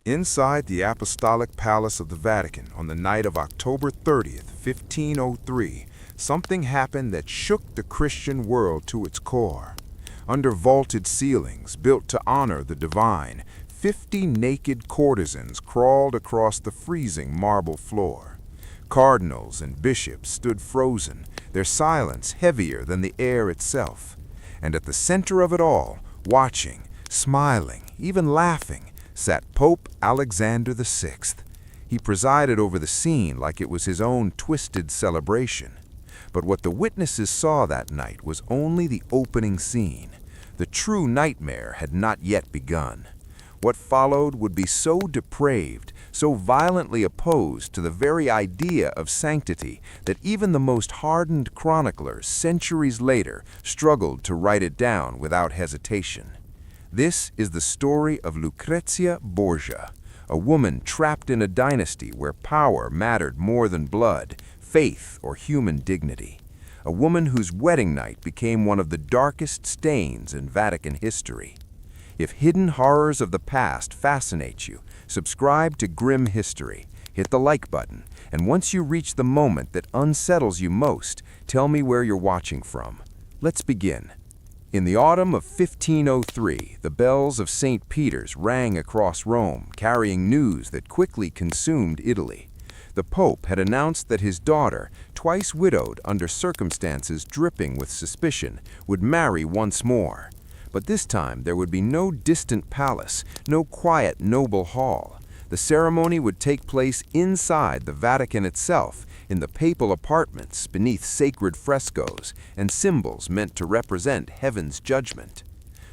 Inside the Apostolic Palace of the Vatican on the night of October 30th, 1503, something happened that shook the Christian world to its core. Under vaulted ceilings built to honor the divine, 50 naked courtesans crawled across the freezing marble floor. Cardinals and bishops stood frozen, their silence heavier than the air itself. And at the center of it all, watching, smiling, even laughing, sat Pope Alexander VI. He presided over the scene like it was his own twisted celebration. But what the witnesses saw that night was only the opening scene. The true nightmare had not yet begun. What followed would be so depraved, so violently opposed to the very idea of sanctity that even the most hardened chroniclers centuries later struggled to write it down without hesitation. This is the story of Lucrezia Borgia, a woman trapped in a dynasty where power mattered more than blood, faith, or human dignity. A woman whose wedding night became one of the darkest stains in Vatican history. If hidden horrors of the past fascinate you, subscribe to Grim History, hit the like button, and once you reach the moment that unsettles you most, tell me where you're watching from. Let's begin. In the autumn of 1503, the bells of St. Peter's rang across Rome, carrying news that quickly consumed Italy. The Pope had announced that his daughter, twice widowed under circumstances dripping with suspicion, would marry once more. But this time there would be no distant palace, no quiet noble hall. The ceremony would take place inside the Vatican itself, in the papal apartments beneath sacred frescoes and symbols meant to represent heaven's judgment.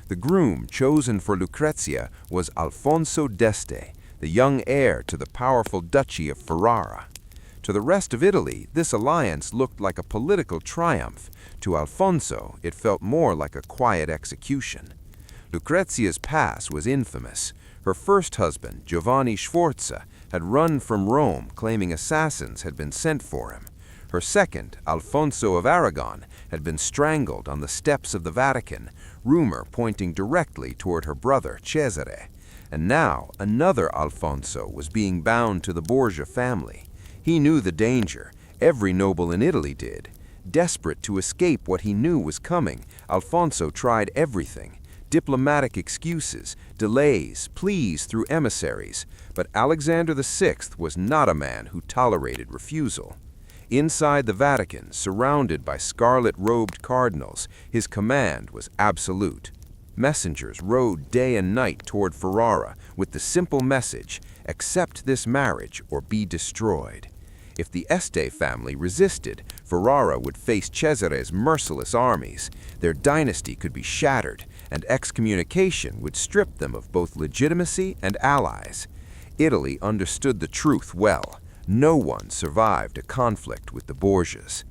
The groom chosen for Lucrezia was Alfonso d'Este, the young heir to the powerful Duchy of Ferrara. To the rest of Italy, this alliance looked like a political triumph. To Alfonso, it felt more like a quiet execution. Lucrezia's past was infamous. Her first husband, Giovanni Sforza, had run from Rome claiming assassins had been sent for him. Her second, Alfonso of Aragon, had been strangled on the steps of the Vatican, rumor pointing directly toward her brother Cesare. And now another Alfonso was being bound to the Borgia family. He knew the danger. Every noble in Italy did. Desperate to escape what he knew was coming, Alfonso tried everything. Diplomatic excuses, delays, pleas through emissaries. But Alexander VI was not a man who tolerated refusal. Inside the Vatican, surrounded by scarlet-robed cardinals, his command was absolute. Messengers rode day and night toward Ferrara with the simple message, accept this marriage or be destroyed. If the Este family resisted, Ferrara would face Cesare's merciless armies. Their dynasty could be shattered, and excommunication would strip them of both legitimacy and allies. Italy understood the truth well. No one survived a conflict with the Borgias.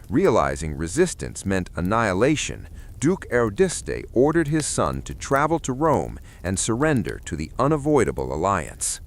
Realizing resistance meant annihilation, Duke Erdiste ordered his son to travel to Rome and surrender to the unavoidable alliance.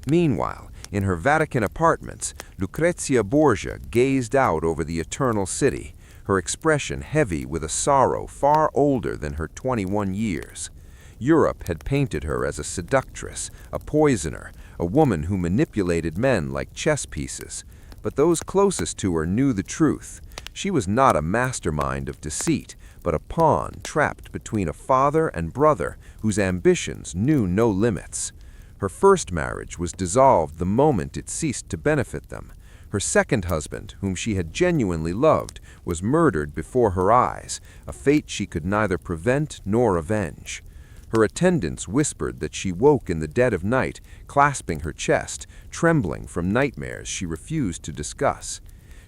Meanwhile, in her Vatican apartments, Lucrezia Borgia gazed out over the eternal city, her expression heavy with a sorrow far older than her 21 years. Europe had painted her as a seductress, a poisoner, a woman who manipulated men like chess pieces. But those closest to her knew the truth. She was not a mastermind of deceit, but a pawn trapped between a father and brother whose ambitions knew no limits. Her first marriage was dissolved the moment it ceased to benefit them. Her second husband, whom she had genuinely loved, was murdered before her eyes, a fate she could neither prevent nor avenge. Her attendants whispered that she woke in the dead of night, clasping her chest, trembling from nightmares she refused to discuss.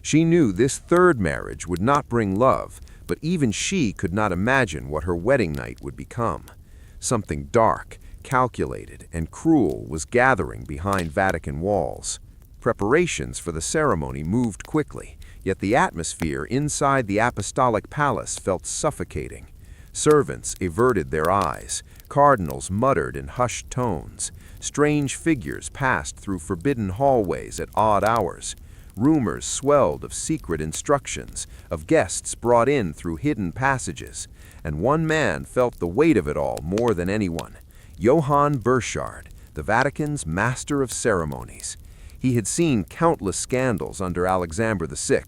She knew this third marriage would not bring love, but even she could not imagine what her wedding night would become. Something dark, calculated, and cruel was gathering behind Vatican walls. Preparations for the ceremony moved quickly, yet the atmosphere inside the Apostolic Palace felt suffocating. Servants averted their eyes, cardinals muttered in hushed tones, strange figures passed through forbidden hallways at odd hours. Rumors swelled of secret instructions, of guests brought in through hidden passages, and one man felt the weight of it all more than anyone. Johann Burchard, the Vatican's master of ceremonies. He had seen countless scandals under Alexander VI,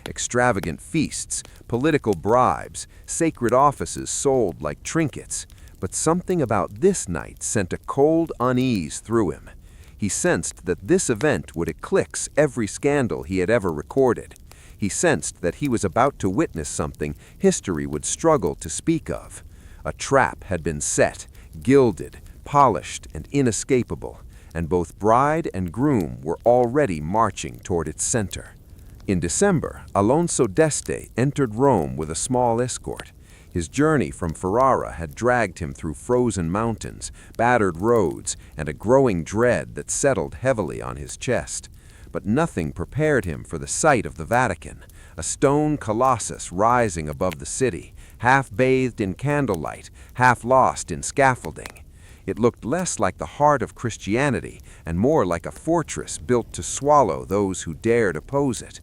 extravagant feasts, political bribes, sacred offices sold like trinkets. But something about this night sent a cold unease through him. He sensed that this event would eclipse every scandal he had ever recorded. He sensed that he was about to witness something history would struggle to speak of. A trap had been set, gilded, polished, and inescapable, and both bride and groom were already marching toward its center. In December, Alonso d'Este entered Rome with a small escort. His journey from Ferrara had dragged him through frozen mountains, battered roads, and a growing dread that settled heavily on his chest. But nothing prepared him for the sight of the Vatican, a stone colossus rising above the city, half bathed in candlelight, half lost in scaffolding. It looked less like the heart of Christianity and more like a fortress built to swallow those who dared oppose it.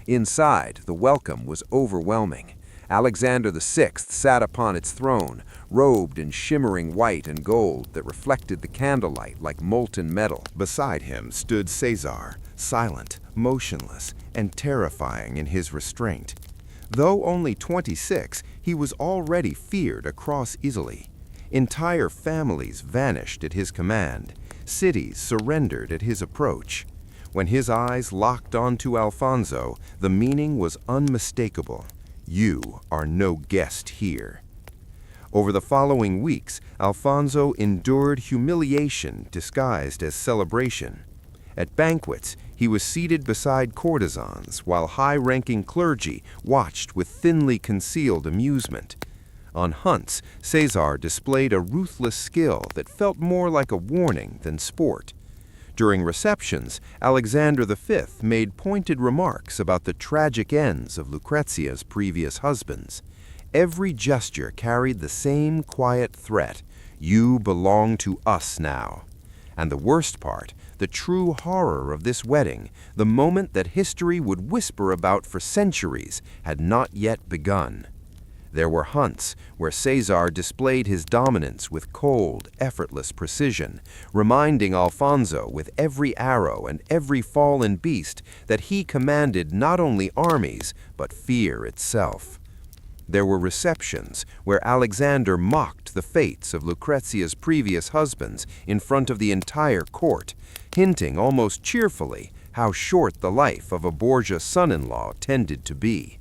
Inside, the welcome was overwhelming. Alexander VI sat upon its throne, robed in shimmering white and gold that reflected the candlelight like molten metal. Beside him stood Caesar, silent, motionless, and terrifying in his restraint. Though only 26, he was already feared across Italy. Entire families vanished at his command. Cities surrendered at his approach. When his eyes locked onto Alfonso, the meaning was unmistakable. You are no guest here. Over the following weeks, Alfonso endured humiliation disguised as celebration. At banquets, he was seated beside courtesans, while high-ranking clergy watched with thinly concealed amusement. On hunts, Caesar displayed a ruthless skill that felt more like a warning than sport. During receptions, Alexander V made pointed remarks about the tragic ends of Lucrezia's previous husbands. Every gesture carried the same quiet threat: you belong to us now. And the worst part, the true horror of this wedding, the moment that history would whisper about for centuries, had not yet begun. There were hunts where Caesar displayed his dominance with cold, effortless precision, reminding Alfonso with every arrow and every fallen beast that he commanded not only armies, but fear itself. There were receptions where Alexander mocked the fates of Lucrezia's previous husbands in front of the entire court, hinting almost cheerfully how short the life of a Borgia son-in-law tended to be.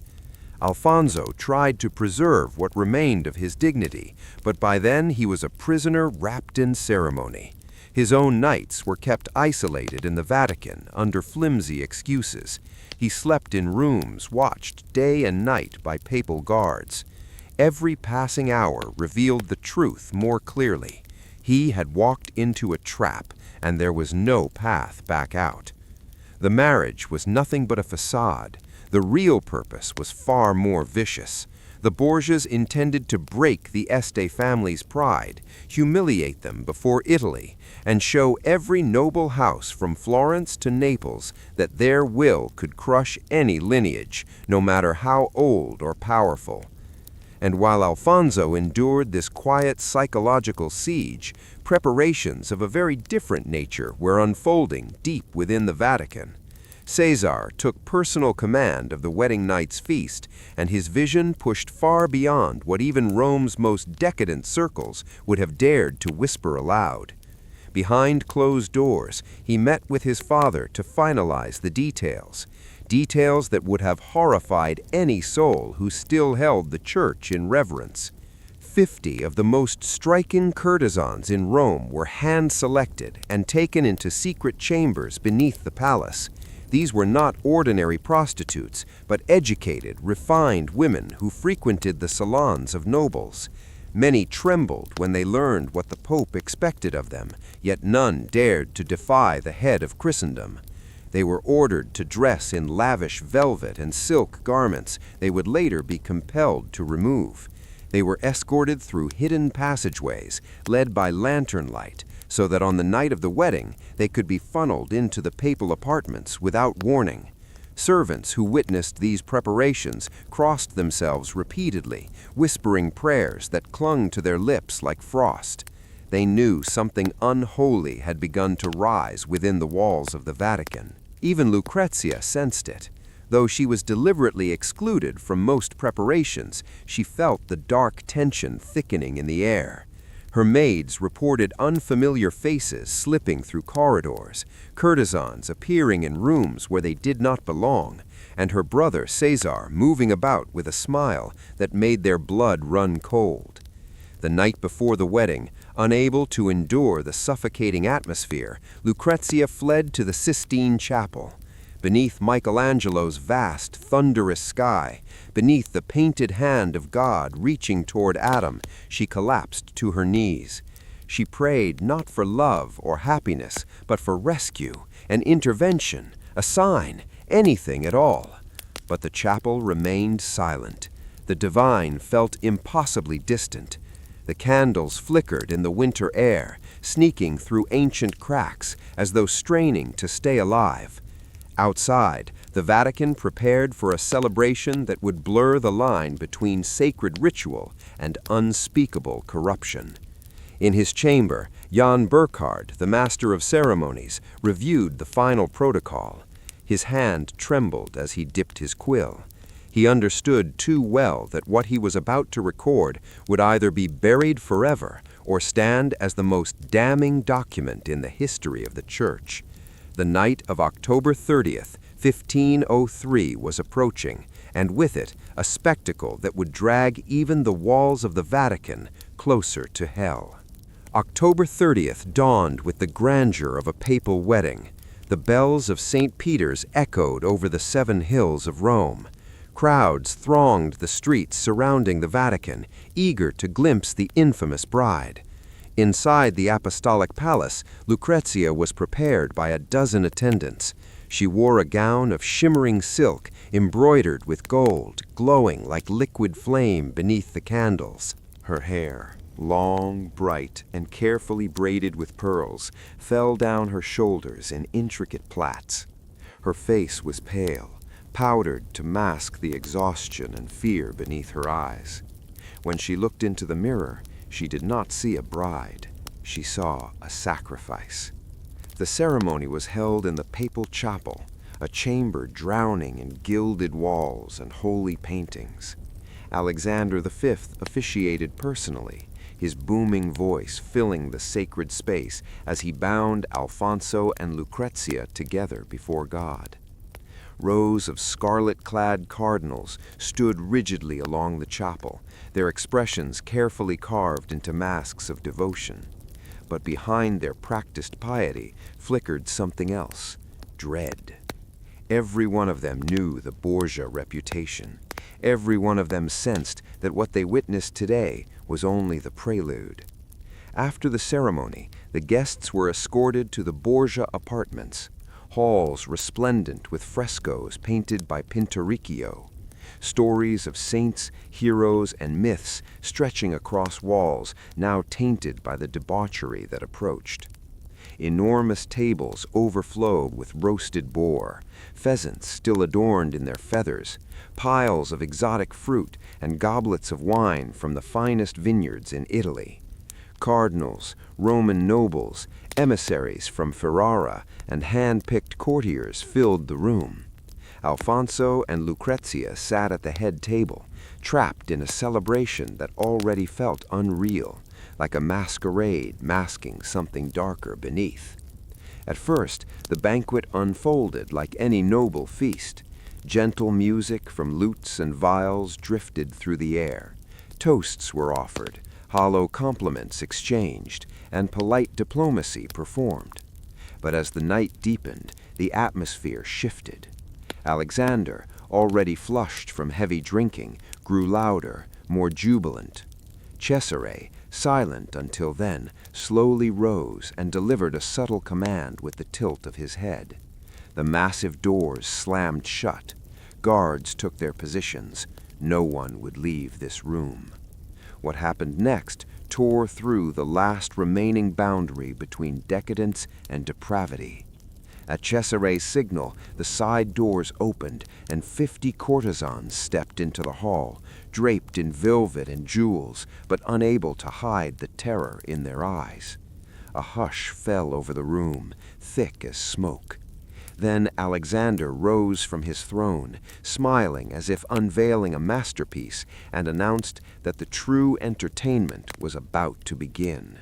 Alfonso tried to preserve what remained of his dignity, but by then he was a prisoner wrapped in ceremony. His own knights were kept isolated in the Vatican under flimsy excuses. He slept in rooms watched day and night by papal guards. Every passing hour revealed the truth more clearly. He had walked into a trap, and there was no path back out. The marriage was nothing but a facade. The real purpose was far more vicious. The Borgias intended to break the Este family's pride, humiliate them before Italy, and show every noble house from Florence to Naples that their will could crush any lineage, no matter how old or powerful. And while Alfonso endured this quiet psychological siege, preparations of a very different nature were unfolding deep within the Vatican. Caesar took personal command of the wedding night's feast, and his vision pushed far beyond what even Rome's most decadent circles would have dared to whisper aloud. Behind closed doors, he met with his father to finalize the details that would have horrified any soul who still held the church in reverence. 50 of the most striking courtesans in Rome were hand-selected and taken into secret chambers beneath the palace. These were not ordinary prostitutes, but educated, refined women who frequented the salons of nobles. Many trembled when they learned what the Pope expected of them, yet none dared to defy the head of Christendom. They were ordered to dress in lavish velvet and silk garments they would later be compelled to remove. They were escorted through hidden passageways, led by lantern light, so that on the night of the wedding they could be funneled into the papal apartments without warning. Servants who witnessed these preparations crossed themselves repeatedly, whispering prayers that clung to their lips like frost. They knew something unholy had begun to rise within the walls of the Vatican. Even Lucrezia sensed it. Though she was deliberately excluded from most preparations, she felt the dark tension thickening in the air. Her maids reported unfamiliar faces slipping through corridors, courtesans appearing in rooms where they did not belong, and her brother Caesar moving about with a smile that made their blood run cold. The night before the wedding, unable to endure the suffocating atmosphere, Lucrezia fled to the Sistine Chapel. Beneath Michelangelo's vast, thunderous sky, beneath the painted hand of God reaching toward Adam, she collapsed to her knees. She prayed not for love or happiness, but for rescue, an intervention, a sign, anything at all. But the chapel remained silent. The divine felt impossibly distant. The candles flickered in the winter air, sneaking through ancient cracks as though straining to stay alive. Outside, the Vatican prepared for a celebration that would blur the line between sacred ritual and unspeakable corruption. In his chamber, Jan Burkhard, the master of ceremonies, reviewed the final protocol. His hand trembled as he dipped his quill. He understood too well that what he was about to record would either be buried forever or stand as the most damning document in the history of the Church. The night of October 30th, 1503 was approaching, and with it a spectacle that would drag even the walls of the Vatican closer to hell. October 30th dawned with the grandeur of a papal wedding. The bells of St. Peter's echoed over the 7 hills of Rome. Crowds thronged the streets surrounding the Vatican, eager to glimpse the infamous bride. Inside the Apostolic Palace, Lucrezia was prepared by a dozen attendants. She wore a gown of shimmering silk, embroidered with gold, glowing like liquid flame beneath the candles. Her hair, long, bright, and carefully braided with pearls, fell down her shoulders in intricate plaits. Her face was pale, powdered to mask the exhaustion and fear beneath her eyes. When she looked into the mirror, she did not see a bride. She saw a sacrifice. The ceremony was held in the papal chapel, a chamber drowning in gilded walls and holy paintings. Alexander V officiated personally, his booming voice filling the sacred space as he bound Alfonso and Lucrezia together before God. Rows of scarlet-clad cardinals stood rigidly along the chapel, their expressions carefully carved into masks of devotion. But behind their practiced piety flickered something else, dread. Every one of them knew the Borgia reputation. Every one of them sensed that what they witnessed today was only the prelude. After the ceremony, the guests were escorted to the Borgia apartments, halls resplendent with frescoes painted by Pinturicchio, stories of saints, heroes, and myths stretching across walls now tainted by the debauchery that approached. Enormous tables overflowed with roasted boar, pheasants still adorned in their feathers, piles of exotic fruit, and goblets of wine from the finest vineyards in Italy. Cardinals, Roman nobles, emissaries from Ferrara, and hand-picked courtiers filled the room. Alfonso and Lucrezia sat at the head table, trapped in a celebration that already felt unreal, like a masquerade masking something darker beneath. At first, the banquet unfolded like any noble feast. Gentle music from lutes and viols drifted through the air. Toasts were offered, hollow compliments exchanged, and polite diplomacy performed. But as the night deepened, the atmosphere shifted. Alexander, already flushed from heavy drinking, grew louder, more jubilant. Cesare, silent until then, slowly rose and delivered a subtle command with the tilt of his head. The massive doors slammed shut. Guards took their positions. No one would leave this room. What happened next tore through the last remaining boundary between decadence and depravity. At Cesare's signal, the side doors opened, and 50 courtesans stepped into the hall, draped in velvet and jewels, but unable to hide the terror in their eyes. A hush fell over the room, thick as smoke. Then Alexander rose from his throne, smiling as if unveiling a masterpiece, and announced that the true entertainment was about to begin.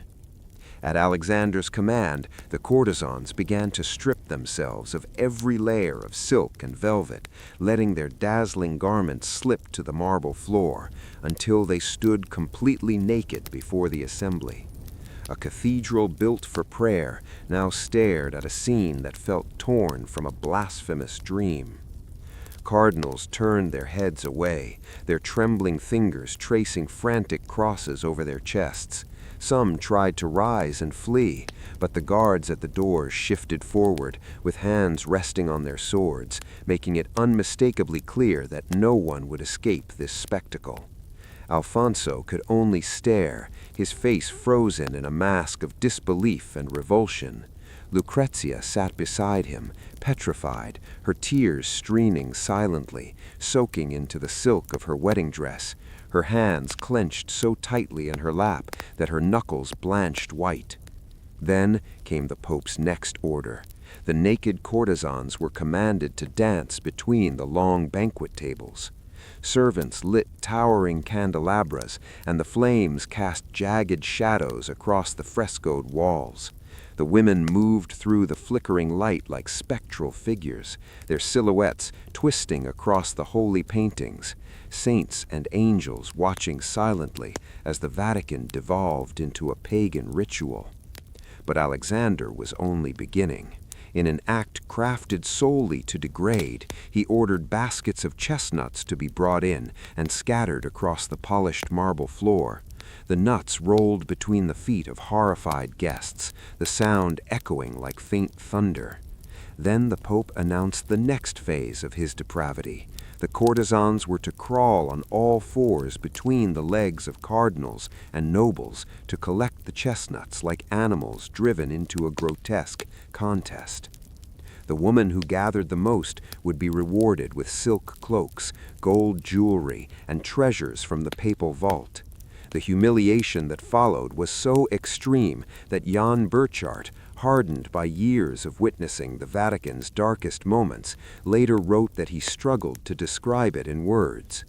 At Alexander's command, the courtesans began to strip themselves of every layer of silk and velvet, letting their dazzling garments slip to the marble floor, until they stood completely naked before the assembly. A cathedral built for prayer now stared at a scene that felt torn from a blasphemous dream. Cardinals turned their heads away, their trembling fingers tracing frantic crosses over their chests. Some tried to rise and flee, but the guards at the doors shifted forward, with hands resting on their swords, making it unmistakably clear that no one would escape this spectacle. Alfonso could only stare, his face frozen in a mask of disbelief and revulsion. Lucrezia sat beside him, petrified, her tears streaming silently, soaking into the silk of her wedding dress, her hands clenched so tightly in her lap that her knuckles blanched white. Then came the Pope's next order. The naked courtesans were commanded to dance between the long banquet tables. Servants lit towering candelabras, and the flames cast jagged shadows across the frescoed walls. The women moved through the flickering light like spectral figures, their silhouettes twisting across the holy paintings, saints and angels watching silently as the Vatican devolved into a pagan ritual. But Alexander was only beginning. In an act crafted solely to degrade, he ordered baskets of chestnuts to be brought in and scattered across the polished marble floor. The nuts rolled between the feet of horrified guests, the sound echoing like faint thunder. Then the Pope announced the next phase of his depravity. The courtesans were to crawl on all fours between the legs of cardinals and nobles to collect the chestnuts like animals driven into a grotesque contest. The woman who gathered the most would be rewarded with silk cloaks, gold jewelry, and treasures from the papal vault. The humiliation that followed was so extreme that Jan Burchard, hardened by years of witnessing the Vatican's darkest moments, later wrote that he struggled to describe it in words.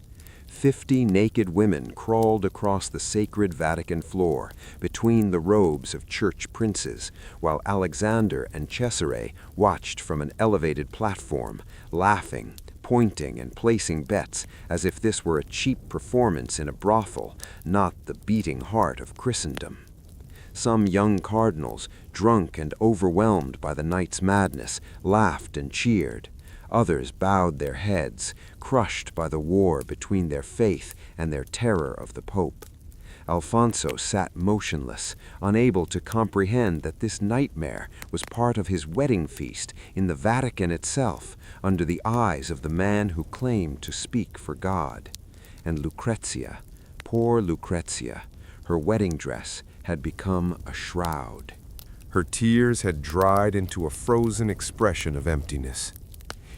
50 naked women crawled across the sacred Vatican floor between the robes of church princes, while Alexander and Cesare watched from an elevated platform, laughing, pointing and placing bets as if this were a cheap performance in a brothel, not the beating heart of Christendom. Some young cardinals, drunk and overwhelmed by the night's madness, laughed and cheered. Others bowed their heads, crushed by the war between their faith and their terror of the Pope. Alfonso sat motionless, unable to comprehend that this nightmare was part of his wedding feast in the Vatican itself, under the eyes of the man who claimed to speak for God. And Lucrezia, poor Lucrezia, her wedding dress had become a shroud. Her tears had dried into a frozen expression of emptiness.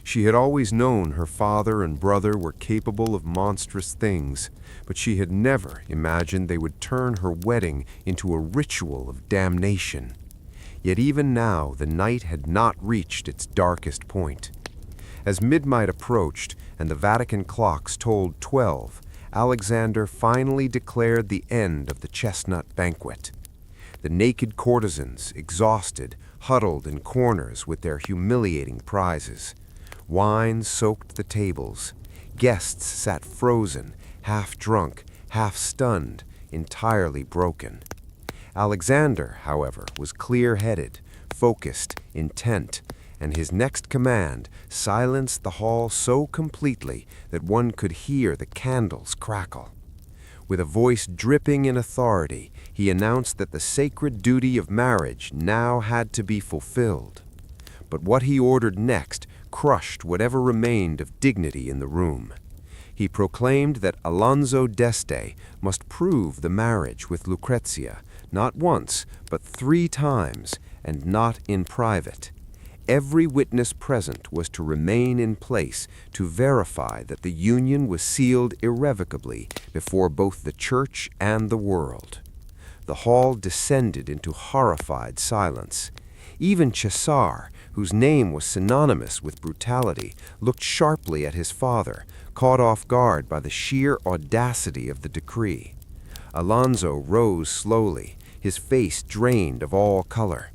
She had always known her father and brother were capable of monstrous things, but she had never imagined they would turn her wedding into a ritual of damnation. Yet even now the night had not reached its darkest point. As midnight approached and the Vatican clocks told 12, Alexander finally declared the end of the chestnut banquet. The naked courtesans, exhausted, huddled in corners with their humiliating prizes. Wine soaked the tables. Guests sat frozen, half drunk, half stunned, entirely broken. Alexander, however, was clear-headed, focused, intent, and his next command silenced the hall so completely that one could hear the candles crackle. With a voice dripping in authority, he announced that the sacred duty of marriage now had to be fulfilled. But what he ordered next crushed whatever remained of dignity in the room. He proclaimed that Alonso d'Este must prove the marriage with Lucrezia, not once, but 3 times, and not in private. every witness present was to remain in place to verify that the union was sealed irrevocably before both the church and the world. The hall descended into horrified silence. Even Cesar, whose name was synonymous with brutality, looked sharply at his father, caught off guard by the sheer audacity of the decree. Alonso rose slowly, his face drained of all color.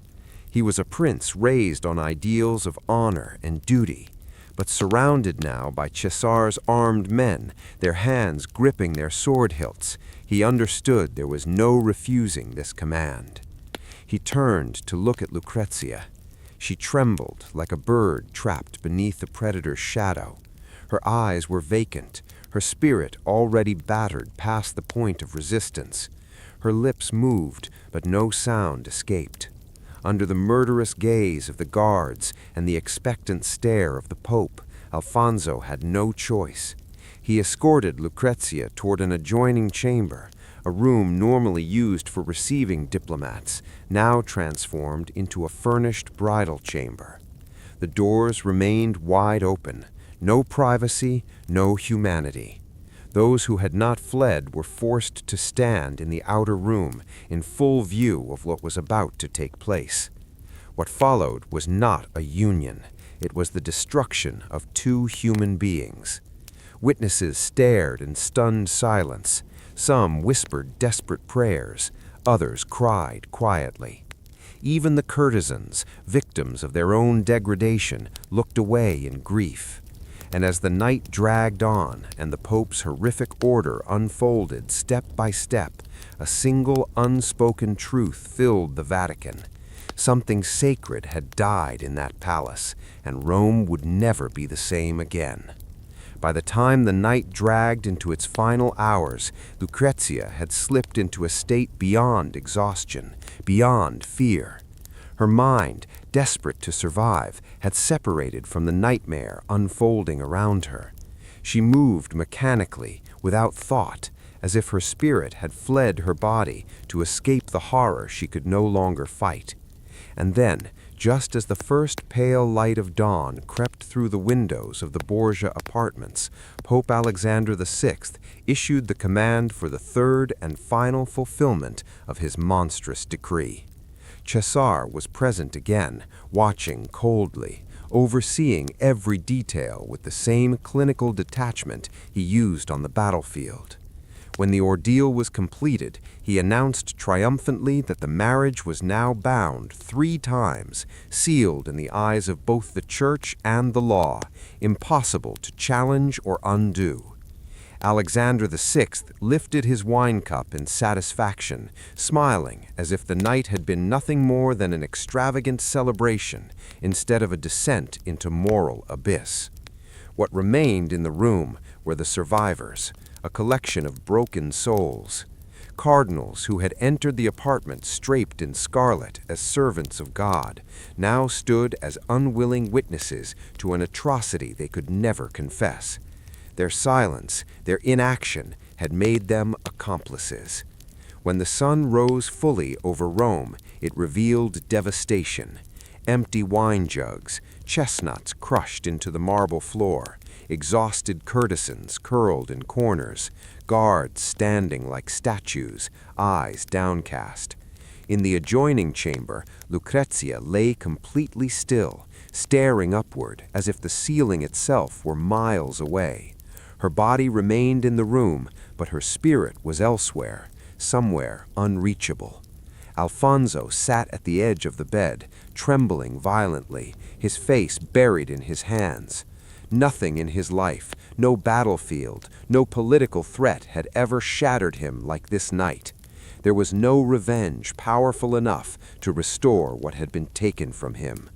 He was a prince raised on ideals of honor and duty, but surrounded now by Cesar's armed men, their hands gripping their sword hilts, he understood there was no refusing this command. He turned to look at Lucrezia. She trembled like a bird trapped beneath the predator's shadow. Her eyes were vacant, her spirit already battered past the point of resistance. Her lips moved, but no sound escaped. Under the murderous gaze of the guards and the expectant stare of the Pope, Alfonso had no choice. He escorted Lucrezia toward an adjoining chamber, a room normally used for receiving diplomats, now transformed into a furnished bridal chamber. The doors remained wide open. No privacy, no humanity. Those who had not fled were forced to stand in the outer room in full view of what was about to take place. What followed was not a union. It was the destruction of two human beings. Witnesses stared in stunned silence. Some whispered desperate prayers. Others cried quietly. Even the courtesans, victims of their own degradation, looked away in grief. And as the night dragged on and the Pope's horrific order unfolded step by step, a single unspoken truth filled the Vatican. Something sacred had died in that palace, and Rome would never be the same again. By the time the night dragged into its final hours, Lucrezia had slipped into a state beyond exhaustion, beyond fear. Her mind, desperate to survive, had separated from the nightmare unfolding around her. She moved mechanically, without thought, as if her spirit had fled her body to escape the horror she could no longer fight. And then, just as the first pale light of dawn crept through the windows of the Borgia apartments, Pope Alexander VI issued the command for the third and final fulfillment of his monstrous decree. Cesar was present again, watching coldly, overseeing every detail with the same clinical detachment he used on the battlefield. When the ordeal was completed, he announced triumphantly that the marriage was now bound 3 times, sealed in the eyes of both the Church and the law, impossible to challenge or undo. Alexander VI lifted his wine cup in satisfaction, smiling as if the night had been nothing more than an extravagant celebration instead of a descent into moral abyss. What remained in the room were the survivors, a collection of broken souls. Cardinals who had entered the apartment draped in scarlet as servants of God now stood as unwilling witnesses to an atrocity they could never confess. Their silence, their inaction, had made them accomplices. When the sun rose fully over Rome, it revealed devastation. Empty wine jugs, chestnuts crushed into the marble floor, exhausted courtesans curled in corners, guards standing like statues, eyes downcast. In the adjoining chamber, Lucrezia lay completely still, staring upward as if the ceiling itself were miles away. Her body remained in the room, but her spirit was elsewhere, somewhere unreachable. Alfonso sat at the edge of the bed, trembling violently, his face buried in his hands. Nothing in his life, no battlefield, no political threat had ever shattered him like this night. There was no revenge powerful enough to restore what had been taken from him.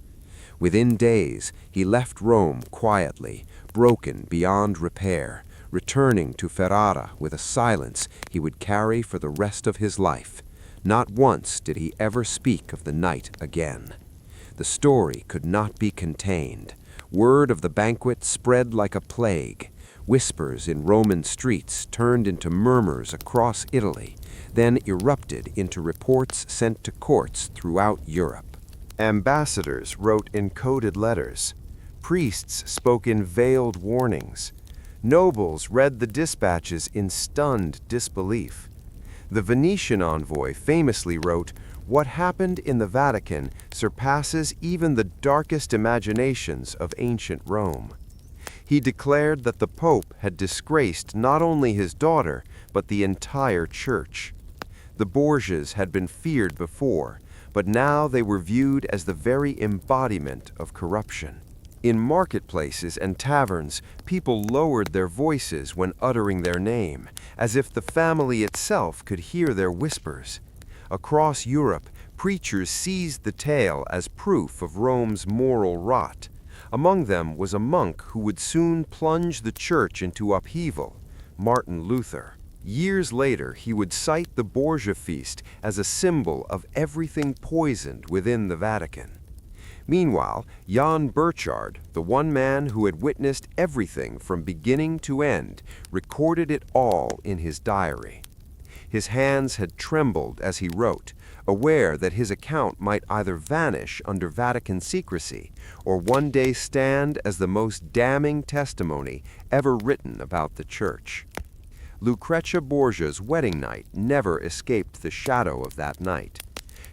Within days, he left Rome quietly, broken beyond repair, returning to Ferrara with a silence he would carry for the rest of his life. Not once did he ever speak of the night again. The story could not be contained. Word of the banquet spread like a plague. Whispers in Roman streets turned into murmurs across Italy, then erupted into reports sent to courts throughout Europe. Ambassadors wrote encoded letters. Priests spoke in veiled warnings. Nobles read the dispatches in stunned disbelief. The Venetian envoy famously wrote, "What happened in the Vatican surpasses even the darkest imaginations of ancient Rome." He declared that the Pope had disgraced not only his daughter, but the entire church. The Borgias had been feared before, but now they were viewed as the very embodiment of corruption. In marketplaces and taverns, people lowered their voices when uttering their name, as if the family itself could hear their whispers. Across Europe, preachers seized the tale as proof of Rome's moral rot. Among them was a monk who would soon plunge the church into upheaval, Martin Luther. Years later, he would cite the Borgia feast as a symbol of everything poisoned within the Vatican. Meanwhile, Jan Burchard, the one man who had witnessed everything from beginning to end, recorded it all in his diary. His hands had trembled as he wrote, aware that his account might either vanish under Vatican secrecy or one day stand as the most damning testimony ever written about the Church. Lucrezia Borgia's wedding night never escaped the shadow of that night.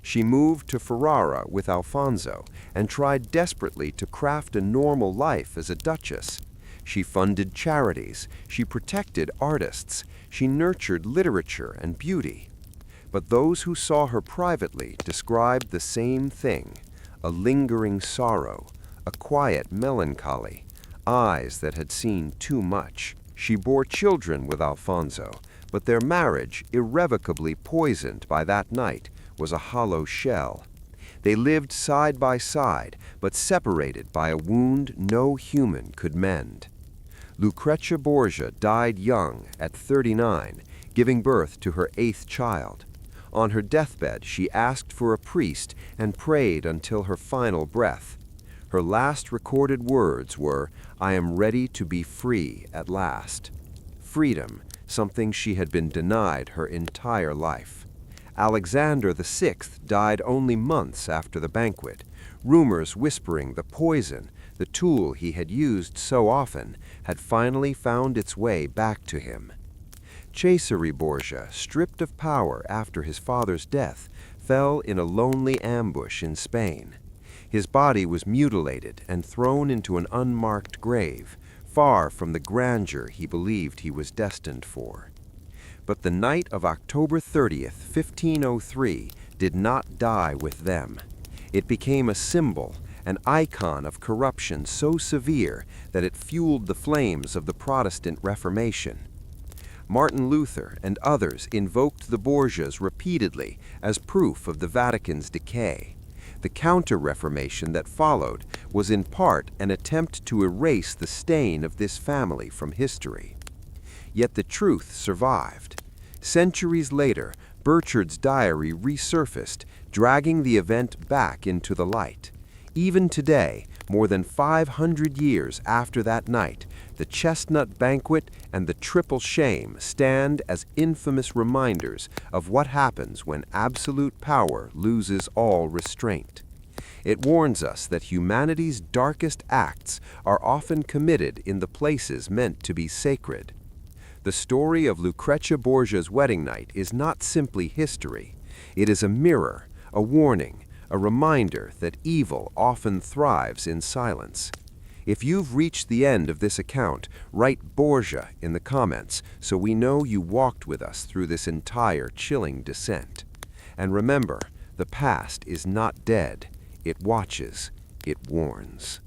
She moved to Ferrara with Alfonso and tried desperately to craft a normal life as a duchess. She funded charities, she protected artists, she nurtured literature and beauty. But those who saw her privately described the same thing, a lingering sorrow, a quiet melancholy, eyes that had seen too much. She bore children with Alfonso, but their marriage, irrevocably poisoned by that night, was a hollow shell. They lived side by side, but separated by a wound no human could mend. Lucrezia Borgia died young, at 39, giving birth to her 8th child. On her deathbed, she asked for a priest and prayed until her final breath. Her last recorded words were, "I am ready to be free at last." Freedom, something she had been denied her entire life. Alexander VI died only months after the banquet, rumors whispering the poison, the tool he had used so often, had finally found its way back to him. Cesare Borgia, stripped of power after his father's death, fell in a lonely ambush in Spain. His body was mutilated and thrown into an unmarked grave, far from the grandeur he believed he was destined for. But the night of October 30th, 1503, did not die with them. It became a symbol, an icon of corruption so severe that it fueled the flames of the Protestant Reformation. Martin Luther and others invoked the Borgias repeatedly as proof of the Vatican's decay. The Counter-Reformation that followed was in part an attempt to erase the stain of this family from history. Yet the truth survived. Centuries later, Burchard's diary resurfaced, dragging the event back into the light. Even today, more than 500 years after that night, the chestnut banquet and the triple shame stand as infamous reminders of what happens when absolute power loses all restraint. It warns us that humanity's darkest acts are often committed in the places meant to be sacred. The story of Lucrezia Borgia's wedding night is not simply history. It is a mirror, a warning, a reminder that evil often thrives in silence. If you've reached the end of this account, write Borgia in the comments so we know you walked with us through this entire chilling descent. And remember, the past is not dead. It watches. It warns.